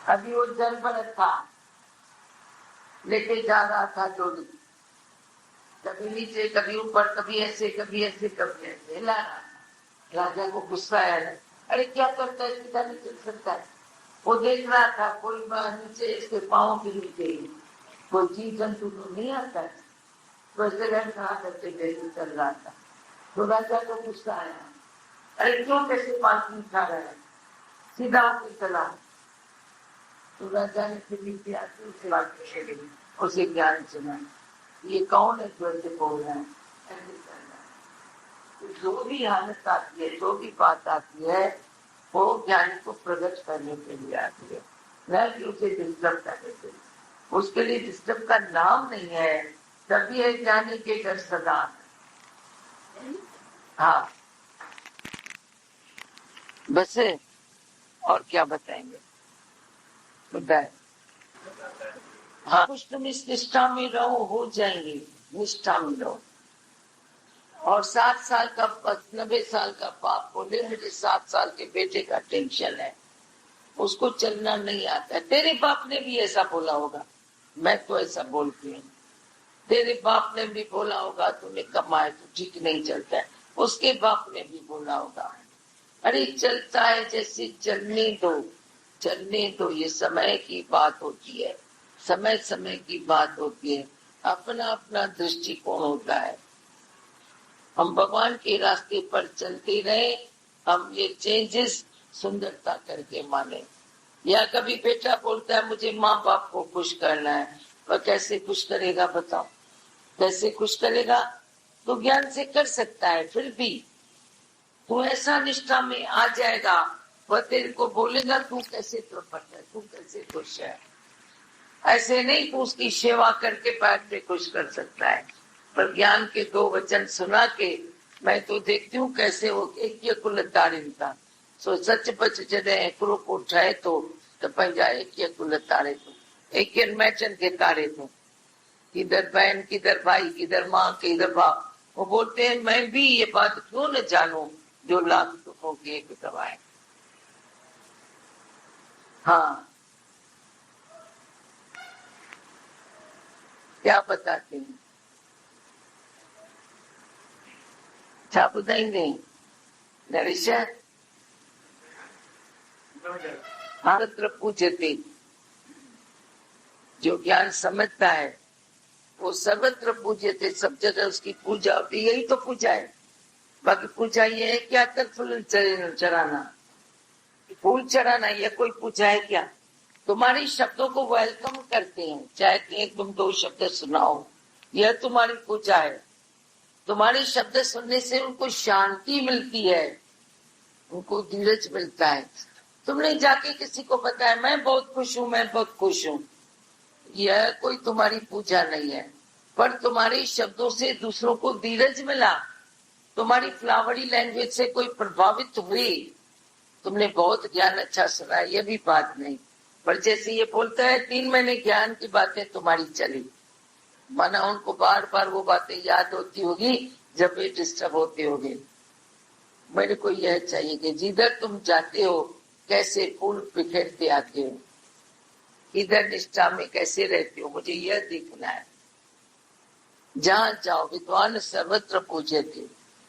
अभी वो जल भरत था, लेके जा रहा था डोली, कभी नीचे कभी ऊपर, कभी ऐसे कभी ऐसे कभी ऐसे हिला रहा। राजा को गुस्सा आया, अरे क्या करता है, सीधा नहीं चल सकता है। वो देख रहा था कोई नीचे इसके पाँव गिर गई, कोई जीव जंतु तो नहीं आता है, तो जगह कहा करते गए चल रहा था। तो राजा को गुस्सा आया, अरे क्यों कैसे पालकी खा रहा है, सीधा होकर चला। तो राजा ने फिर नीचे आके उसे वाक्य लगी, उसे ज्ञान सुना, ये कौन है जो ऐसे बोल रहा है, ऐसे करना है। तो जो भी हालत आती है, जो भी बात आती है, वो ज्ञानी को प्रकट करने के लिए आती है, न कि उसे डिस्टर्ब करने के लिए। उसके लिए डिस्टर्ब का नाम नहीं है, तभी है ज्ञानी के घर सदा। हाँ बस है, और क्या बताएंगे, बताए। हाँ कुछ तुम इस निष्ठा में रहो, हो जाएंगे, निष्ठा में रहो। और 7 साल का 90 साल का बाप बोले मुझे 7 साल के बेटे का टेंशन है, उसको चलना नहीं आता है। तेरे बाप ने भी ऐसा बोला होगा, मैं तो ऐसा बोलती हूँ, तेरे बाप ने भी बोला होगा तूने कमाए तो ठीक नहीं चलता है, उसके बाप ने भी बोला होगा, अरे चलता है जैसे चलने दो, चलने दो, ये समय की बात होती है, समय समय की बात होती है, अपना अपना दृष्टिकोण होता है। हम भगवान के रास्ते पर चलते रहे, हम ये चेंजेस सुंदरता करके माने। या कभी बेटा बोलता है मुझे माँ बाप को खुश करना है, वह कैसे खुश करेगा बताओ, कैसे खुश करेगा? तो ज्ञान से कर सकता है, फिर भी तू ऐसा निष्ठा में आ जाएगा, वह तेरे को बोलेगा तू कैसे प्रपट है, तू कैसे खुश है। ऐसे नहीं तू उसकी सेवा करके पैर पे खुश कर सकता है, पर ज्ञान के 2 वचन सुना के मैं तो देखती हूँ कैसे वो एक कुल तारे था, सो सच बच जॾहिं हिकिड़ो को ठहे तो पंहिंजा एक कुल तारे तो एक मैचन के तारे तो, किधर बहन किधर भाई, किधर माँ किधर बाप। वो बोलते हैं मैं भी ये बात क्यों न जानूं जो लाख दुखों की एक दवा है। हाँ क्या बताते हैं, छा ॿुधाईंदे नरेश? हाँ पूजते, जो ज्ञान समझता है वो सर्वत्र पूज्यते, सब जगह उसकी पूजा होती, यही तो पूजा है। बाकी पूजा ये है क्या, कर फूल चढ़ाना, फूल चढ़ाना, ये कोई पूजा है क्या? तुम्हारी शब्दों को वेलकम करते हैं, चाहे 1-2 शब्द सुनाओ, यह तुम्हारी पूजा है। तुम्हारे शब्द सुनने से उनको शांति मिलती है, उनको धीरज मिलता है। तुमने जाके किसी को बताया मैं बहुत खुश हूँ, मैं बहुत खुश हूँ, यह कोई तुम्हारी पूजा नहीं है, पर तुम्हारे शब्दों से दूसरों को धीरज मिला, तुम्हारी फ्लावरी लैंग्वेज से कोई प्रभावित हुए, तुमने बहुत ज्ञान अच्छा सुना, यह भी बात नहीं। पर जैसे ये बोलता है 3 महीने ज्ञान की बातें तुम्हारी चली, माना उनको बार बार वो बातें याद होती होगी जब वे डिस्टर्ब होते होंगे। मेरे को यह चाहिए कि जिधर तुम जाते हो कैसे फूल बिखेरते आते हो, इधर निष्ठा में कैसे रहते हो, मुझे यह देखना है। जहां जाओ विद्वान सर्वत्र पूज्यते,